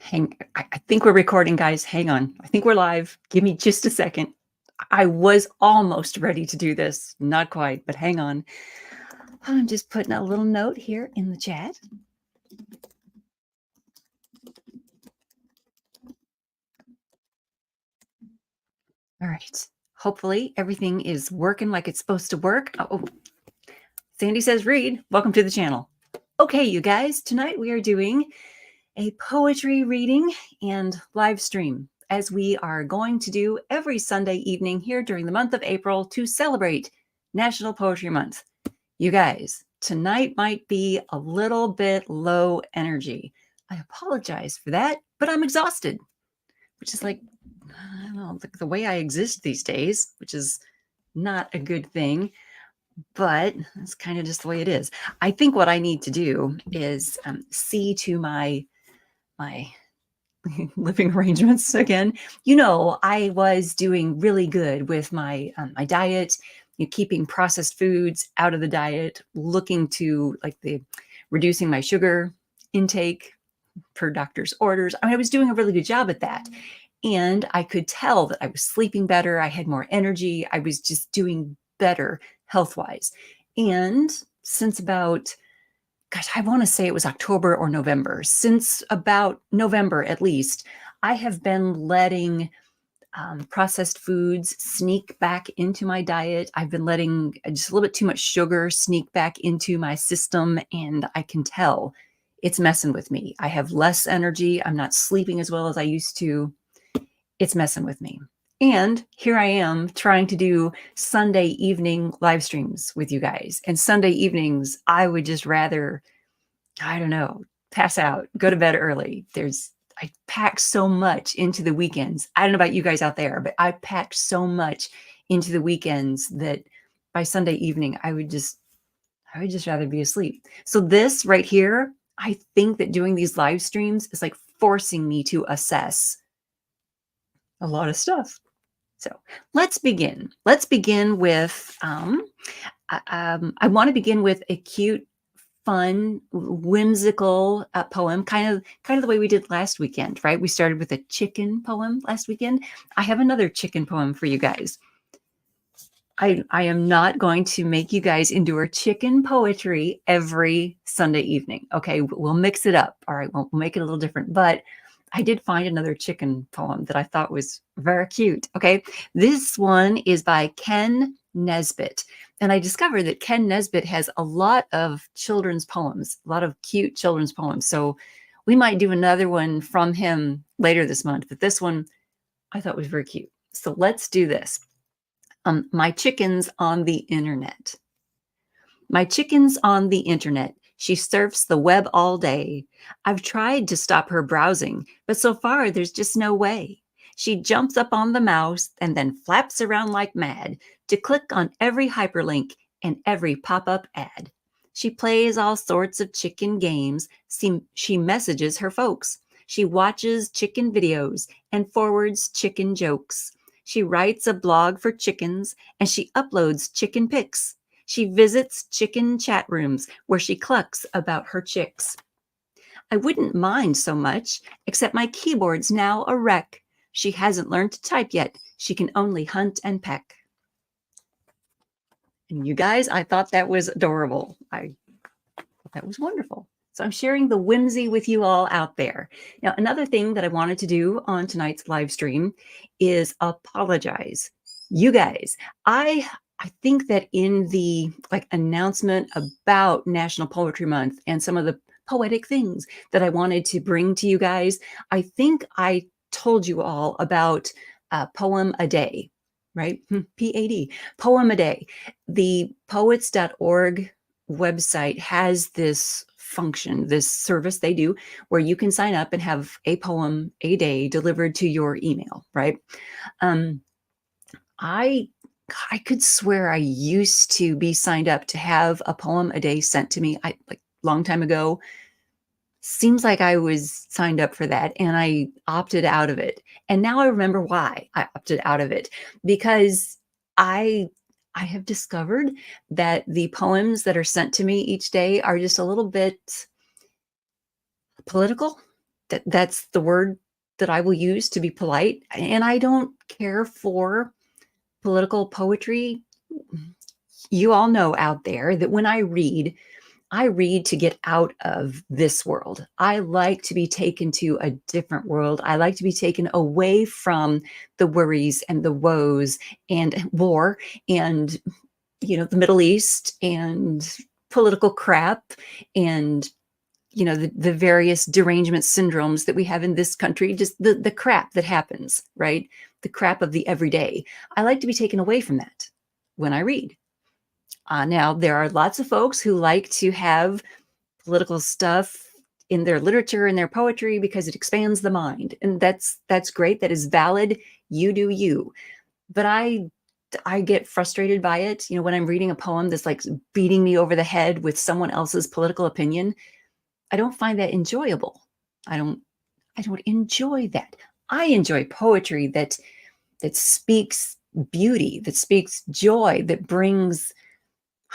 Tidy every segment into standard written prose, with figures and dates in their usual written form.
I think we're recording, guys. Hang on. I think we're live. Give me just a second. I was almost ready to do this. Not quite, but hang on. I'm just putting a little note here in the chat. All right. Hopefully everything is working like it's supposed to work. Oh, Sandy says read. Welcome to the channel. Okay, you guys, tonight we are doing a poetry reading and live stream, as we are going to do every Sunday evening here during the month of April to celebrate National Poetry Month. You guys, tonight might be a little bit low energy. I apologize for that, but I'm exhausted, which is like, I don't know, the way I exist these days, which is not a good thing, but it's kind of just the way it is. I think what I need to do is see to my living arrangements again. You know, I was doing really good with my my diet, keeping processed foods out of the diet, looking to like the reducing my sugar intake per doctor's orders. I mean, I was doing a really good job at that. And I could tell that I was sleeping better. I had more energy. I was just doing better health-wise. And since about gosh, I want to say it was October or November. Since about November, at least, I have been letting processed foods sneak back into my diet. I've been letting just a little bit too much sugar sneak back into my system, and I can tell it's messing with me. I have less energy. I'm not sleeping as well as I used to. It's messing with me. And here I am trying to do Sunday evening live streams with you guys. And Sunday evenings, I would just rather, I don't know, pass out, go to bed early. I pack so much into the weekends. I don't know about you guys out there, but I packed so much into the weekends that by Sunday evening, I would just rather be asleep. So this right here, I think that doing these live streams is like forcing me to assess a lot of stuff. So let's begin. Let's begin with, I want to begin with a cute, fun, whimsical poem, kind of the way we did last weekend, right? We started with a chicken poem last weekend. I have another chicken poem for you guys. I am not going to make you guys endure chicken poetry every Sunday evening. Okay, we'll mix it up. All right, we'll make it a little different, but I did find another chicken poem that I thought was very cute. Okay, this one is by Ken Nesbitt. And I discovered that Ken Nesbitt has a lot of children's poems, a lot of cute children's poems. So we might do another one from him later this month. But this one I thought was very cute. So let's do this. My chickens on the internet. My chicken's on the internet. She surfs the web all day. I've tried to stop her browsing, but so far there's just no way. She jumps up on the mouse and then flaps around like mad to click on every hyperlink and every pop-up ad. She plays all sorts of chicken games. She messages her folks. She watches chicken videos and forwards chicken jokes. She writes a blog for chickens and she uploads chicken pics. She visits chicken chat rooms where she clucks about her chicks. I wouldn't mind so much, except my keyboard's now a wreck. She hasn't learned to type yet. She can only hunt and peck. And you guys, I thought that was adorable. I thought that was wonderful. So I'm sharing the whimsy with you all out there. Now, another thing that I wanted to do on tonight's live stream is apologize. You guys, I think that in the announcement about National Poetry Month and some of the poetic things that I wanted to bring to you guys, I think I told you all about Poem a Day, right? PAD, Poem a Day. The poets.org website has this function, this service they do where you can sign up and have a poem a day delivered to your email, right? I could swear I used to be signed up to have a poem a day sent to me long time ago. Seems like I was signed up for that and I opted out of it. And now I remember why I opted out of it, because I have discovered that the poems that are sent to me each day are just a little bit political. That's the word that I will use to be polite. And I don't care for political poetry. You all know out there that when I read to get out of this world. I like to be taken to a different world. I like to be taken away from the worries and the woes and war and, the Middle East and political crap and, the various derangement syndromes that we have in this country, just the crap that happens, right? The crap of the everyday. I like to be taken away from that when I read. Now, there are lots of folks who like to have political stuff in their literature and their poetry because it expands the mind, and that's great. That is valid. You do you. But I get frustrated by it. When I'm reading a poem that's like beating me over the head with someone else's political opinion, I don't find that enjoyable. I don't enjoy that. I enjoy poetry that speaks beauty, that speaks joy, that brings,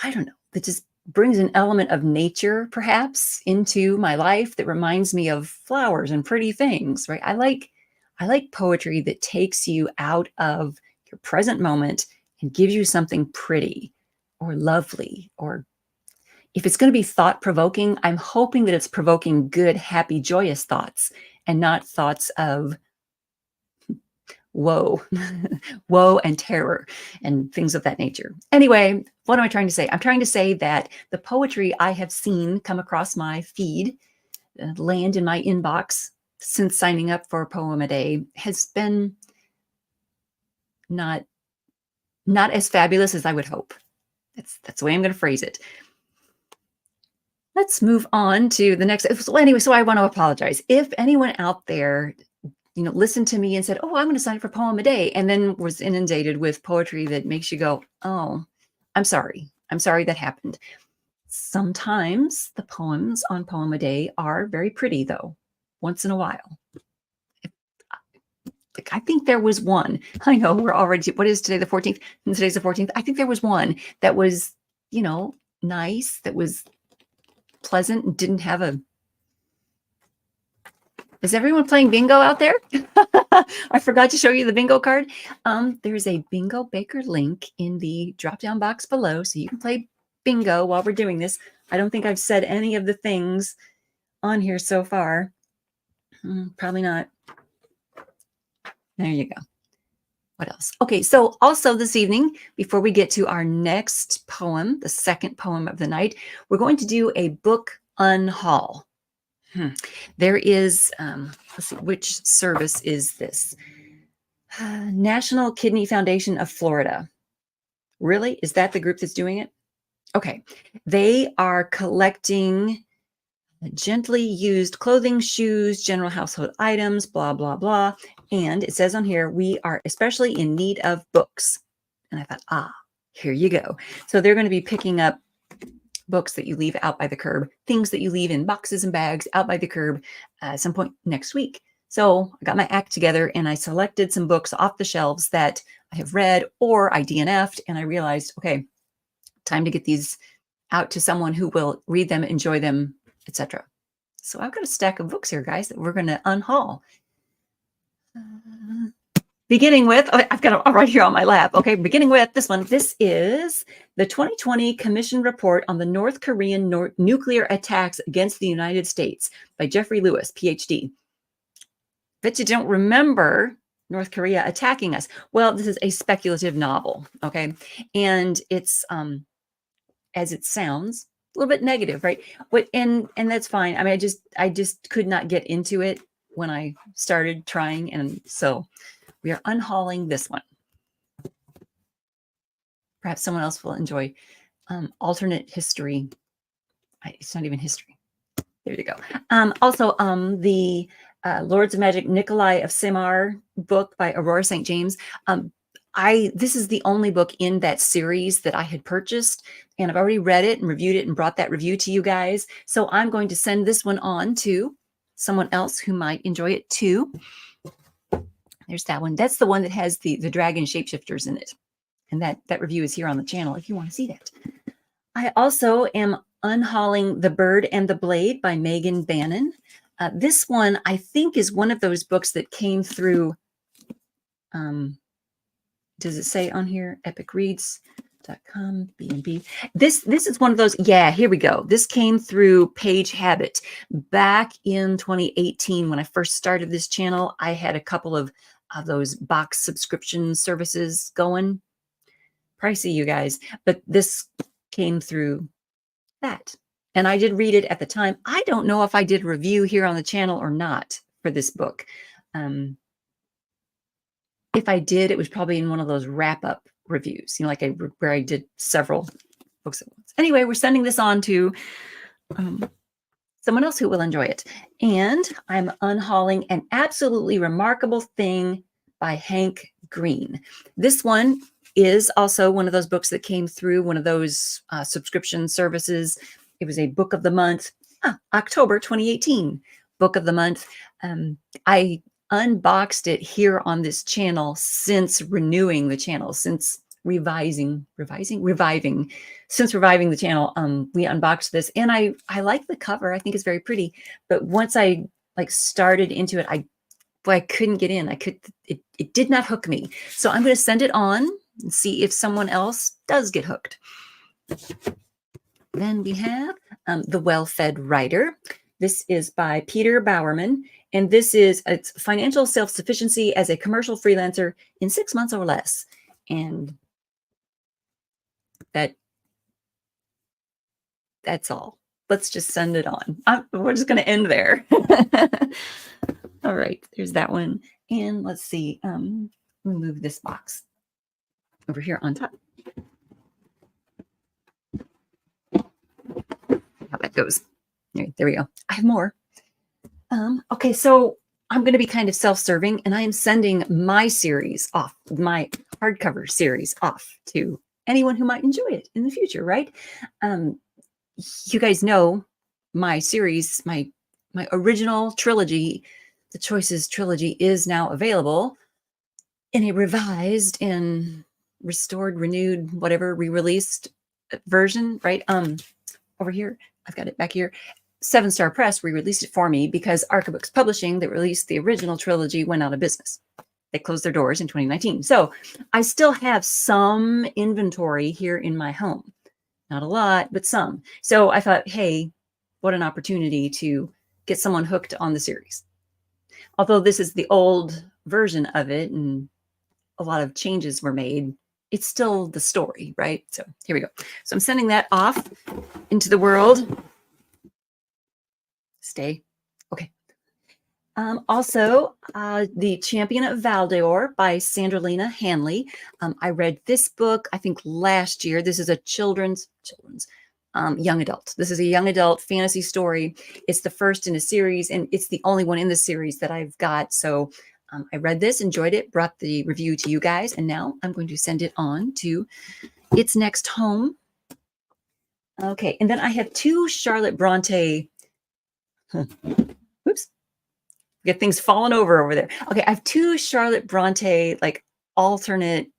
I don't know, that just brings an element of nature perhaps into my life that reminds me of flowers and pretty things, right? I like poetry that takes you out of your present moment and gives you something pretty or lovely, or if it's going to be thought provoking, I'm hoping that it's provoking good, happy, joyous thoughts and not thoughts of woe, woe and terror and things of that nature. Anyway, what am I trying to say? I'm trying to say that the poetry I have seen come across my feed, land in my inbox since signing up for a poem a day has been not as fabulous as I would hope. That's the way I'm going to phrase it. Let's move on to the next. So anyway, so I want to apologize. If anyone out there, listened to me and said, "Oh, I'm going to sign up for Poem a Day," and then was inundated with poetry that makes you go, "Oh, I'm sorry. I'm sorry that happened." Sometimes the poems on Poem a Day are very pretty, though, once in a while. I think there was one. I know we're already, what is today, the 14th? And today's the 14th. I think there was one that was, nice, that was pleasant, and didn't have a. Is everyone playing bingo out there? I forgot to show you the bingo card. There's a Bingo Baker link in the drop-down box below, so you can play bingo while we're doing this. I don't think I've said any of the things on here so far. Probably not. There you go. What else? Okay, so also this evening, before we get to our next poem, the second poem of the night, we're going to do a book unhaul. There is, let's see, which service is this? National Kidney Foundation of Florida. Really? Is that the group that's doing it? Okay. They are collecting gently used clothing, shoes, general household items, blah, blah, blah. And it says on here, we are especially in need of books. And I thought, here you go. So they're going to be picking up books that you leave out by the curb, things that you leave in boxes and bags out by the curb at some point next week. So I got my act together and I selected some books off the shelves that I have read or I DNF'd, and I realized, okay, time to get these out to someone who will read them, enjoy them, etc. So I've got a stack of books here, guys, that we're going to unhaul. Beginning with, I've got it right here on my lap. Okay, beginning with this one. This is the 2020 Commission Report on the North Korean Nuclear Attacks Against the United States by Jeffrey Lewis, PhD. Bet you don't remember North Korea attacking us. Well, this is a speculative novel, okay? And it's, as it sounds, a little bit negative, right? But and that's fine. I mean, I just could not get into it when I started trying, and so we are unhauling this one. Perhaps someone else will enjoy alternate history. It's not even history. There you go. Also, the Lords of Magic Nikolai of Simar book by Aurora St. James. This is the only book in that series that I had purchased, and I've already read it and reviewed it and brought that review to you guys. So I'm going to send this one on to someone else who might enjoy it too. There's that one. That's the one that has the dragon shapeshifters in it. And that review is here on the channel if you want to see that. I also am unhauling The Bird and the Blade by Megan Bannon. This one, I think, is one of those books that came through, does it say on here? epicreads.com, B&B. This is one of those, yeah, here we go. This came through Page Habit. Back in 2018, when I first started this channel, I had a couple of those box subscription services going. Pricey, you guys, but this came through that. And I did read it at the time. I don't know if I did a review here on the channel or not for this book. If I did, it was probably in one of those wrap-up reviews, you know, like where I did several books at once. Anyway, we're sending this on to someone else who will enjoy it. And I'm unhauling An Absolutely Remarkable Thing by Hank Green. This one is also one of those books that came through one of those subscription services. It was a book of the month, October 2018, book of the month. I unboxed it here on this channel since renewing the channel, since reviving the channel. We unboxed this, and I like the cover. I think it's very pretty. But once I started into it, I couldn't get in. It did not hook me. So I'm going to send it on and see if someone else does get hooked. Then we have The Well-Fed Writer. This is by Peter Bowerman, and it's financial self-sufficiency as a commercial freelancer in 6 months or less. And that's all. Let's just send it on. We're just going to end there. All right, there's that one. And let's see, remove this box over here on top. How that goes. There we go. I have more. Okay, so I'm going to be kind of self-serving, and I am sending my series off, my hardcover series off to anyone who might enjoy it in the future, right? You guys know my series, my original trilogy, the Choices trilogy, is now available in a revised and restored, renewed, whatever, re-released version, right? Over here, I've got it back here. 7 Star Press re-released it for me because Archibooks Publishing, that released the original trilogy, went out of business. They closed their doors in 2019. So I still have some inventory here in my home. Not a lot, but some. So I thought, hey, what an opportunity to get someone hooked on the series. Although this is the old version of it and a lot of changes were made, it's still the story, right? So here we go. So I'm sending that off into the world. Stay. Okay. Also, The Champion of Valdor by Sandrelina Hanley. I read this book, I think, last year. This is a children's young adult. This is a young adult fantasy story. It's the first in a series, and it's the only one in the series that I've got. So I read this, enjoyed it, brought the review to you guys, and now I'm going to send it on to its next home. Okay, and then I have 2 Charlotte Bronte. Oops. Get things falling over there. Okay, I have 2 Charlotte Bronte, alternate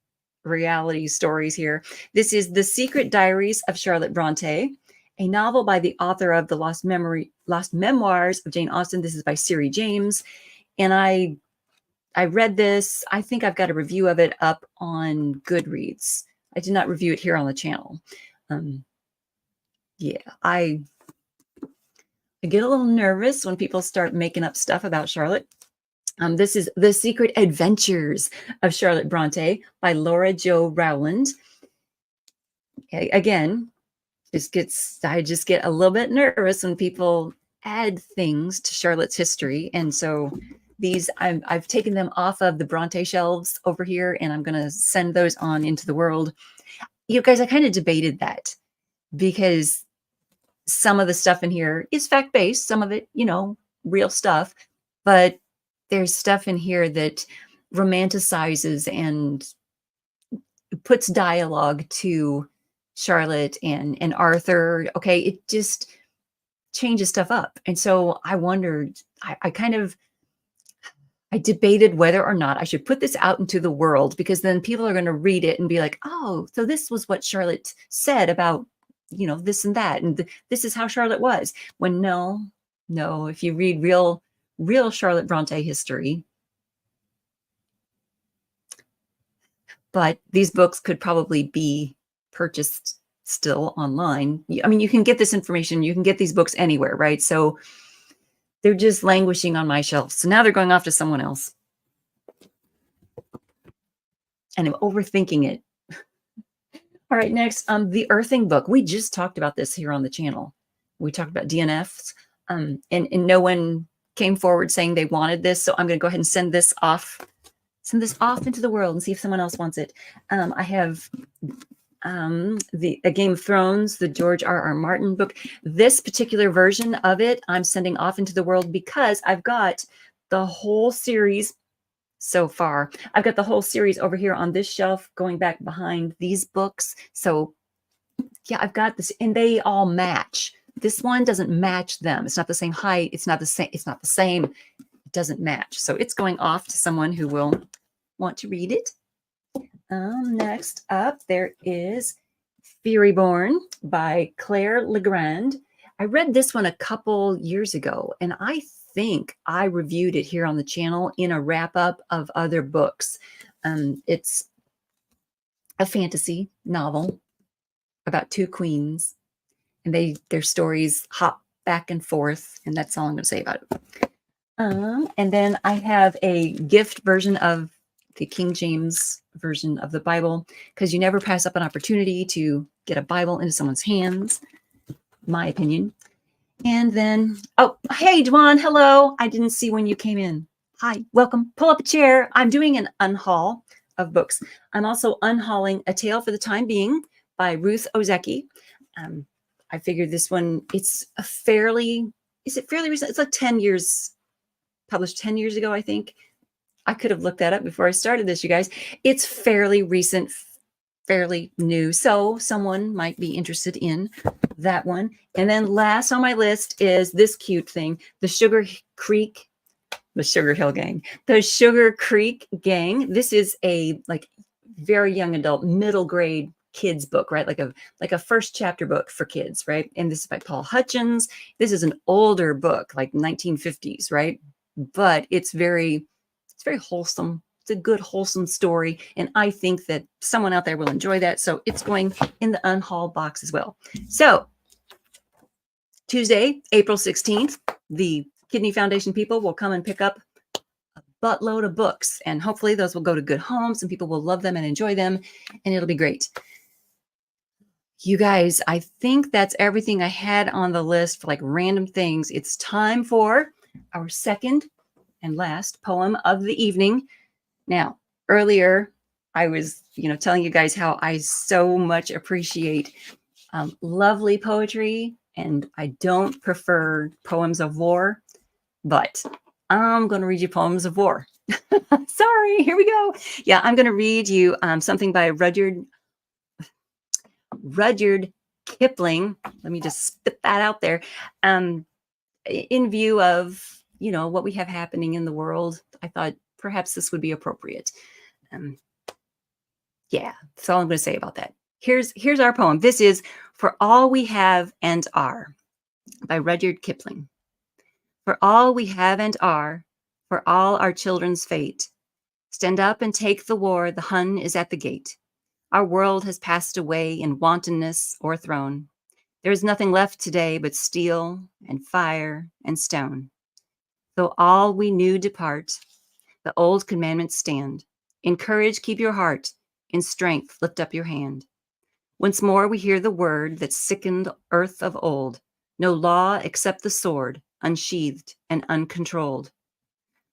reality stories here. This is The Secret Diaries of Charlotte Bronte, a novel by the author of The Lost Memoirs of Jane Austen. This is by Siri James. And I read this. I think I've got a review of it up on Goodreads. I did not review it here on the channel. Yeah, I get a little nervous when people start making up stuff about Charlotte. This is The Secret Adventures of Charlotte Bronte by Laura Jo Rowland. Again, I just get a little bit nervous when people add things to Charlotte's history. And so these, I've taken them off of the Bronte shelves over here, and I'm going to send those on into the world. You guys, I kind of debated that because some of the stuff in here is fact-based, some of it, real stuff, but there's stuff in here that romanticizes and puts dialogue to Charlotte and Arthur. Okay, it just changes stuff up. And so I wondered, I debated whether or not I should put this out into the world, because then people are going to read it and be like, oh, so this was what Charlotte said about this and that, and this is how Charlotte was. When no, No, if you read real Charlotte Bronte history, but these books could probably be purchased still online. I mean, you can get this information, you can get these books anywhere, right? So they're just languishing on my shelf. So now they're going off to someone else. And I'm overthinking it. All right, next, the earthing book. We just talked about this here on the channel. We talked about DNFs, and no one came forward saying they wanted this. So I'm going to go ahead and send this off into the world and see if someone else wants it. I have a Game of Thrones, the George R.R. Martin book. This particular version of it, I'm sending off into the world because I've got the whole series so far. I've got the whole series over here on this shelf going back behind these books. So yeah, I've got this and they all match. This one doesn't match them. It's not the same height. It's not the same. It's not the same. It doesn't match. So it's going off to someone who will want to read it. Next up, there is Furyborn by Claire Legrand. I read this one a couple years ago, and I think I reviewed it here on the channel in a wrap-up of other books. It's a fantasy novel about two queens, and their stories hop back and forth, and that's all I'm going to say about it. And then I have a gift version of the King James version of the Bible, because you never pass up an opportunity to get a Bible into someone's hands, my opinion. And then, oh, hey, Dwan, hello. I didn't see when you came in. Hi, welcome. Pull up a chair. I'm doing an unhaul of books. I'm also unhauling A Tale for the Time Being by Ruth Ozeki. I figured this one, is it fairly recent? It's like 10 years, published 10 years ago, I think. I could have looked that up before I started this, you guys. It's fairly recent, fairly new. So someone might be interested in that one. And then last on my list is this cute thing, the Sugar Hill Gang. The Sugar Creek Gang. This is a like very young adult, middle grade kids book, right? Like a first chapter book for kids, right? And this is by Paul Hutchins. This is an older book, like 1950s, right? But it's very wholesome. It's a good, wholesome story. And I think that someone out there will enjoy that. So it's going in the unhaul box as well. So Tuesday, April 16th, the Kidney Foundation people will come and pick up a buttload of books. And hopefully those will go to good homes and people will love them and enjoy them. And it'll be great. You guys, I think that's everything I had on the list for like random things. It's time for our second and last poem of the evening. Now, earlier I was, telling you guys how I so much appreciate lovely poetry, and I don't prefer poems of war, but I'm going to read you poems of war. Sorry, here we go. Yeah, I'm going to read you something by Rudyard Kipling. Let me just spit that out there. In view of what we have happening in the world, I thought perhaps this would be appropriate. Yeah, that's all I'm going to say about that. Here's our poem. This is For All We Have and Are by Rudyard Kipling. For all we have and are, for all our children's fate, stand up and take the war, the Hun is at the gate. Our world has passed away in wantonness o'erthrown. There is nothing left today but steel and fire and stone. Though all we knew depart, the old commandments stand. In courage keep your heart, in strength lift up your hand. Once more we hear the word that sickened earth of old, no law except the sword, unsheathed and uncontrolled.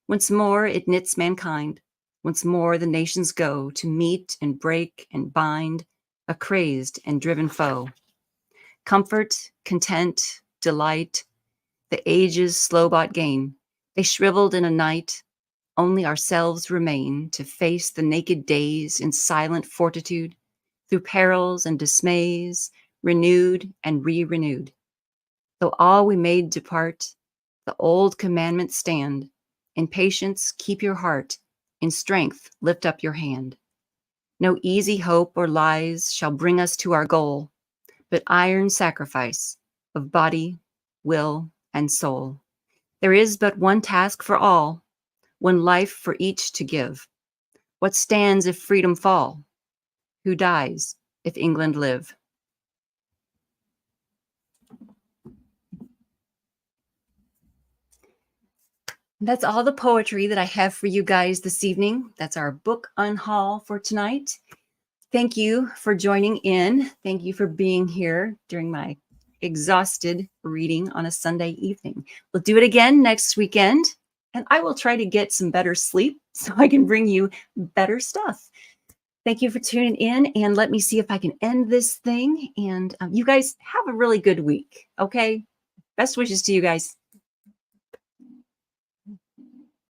Once more it knits mankind, once more the nations go to meet and break and bind a crazed and driven foe. Comfort, content, delight, the ages slow-bought gain. They shriveled in a night, only ourselves remain to face the naked days in silent fortitude, through perils and dismays, renewed and re-renewed. Though all we made depart, the old commandments stand. In patience keep your heart, in strength lift up your hand. No easy hope or lies shall bring us to our goal, but iron sacrifice of body, will, and soul. There is but one task for all, one life for each to give. What stands if freedom fall? Who dies if England live? That's all the poetry that I have for you guys this evening. That's our book unhaul for tonight. Thank you for joining in. Thank you for being here during my exhausted reading on a Sunday evening. We'll do it again next weekend, and I will try to get some better sleep so I can bring you better stuff. Thank you for tuning in, and let me see if I can end this thing. And you guys have a really good week, okay? Best wishes to you guys.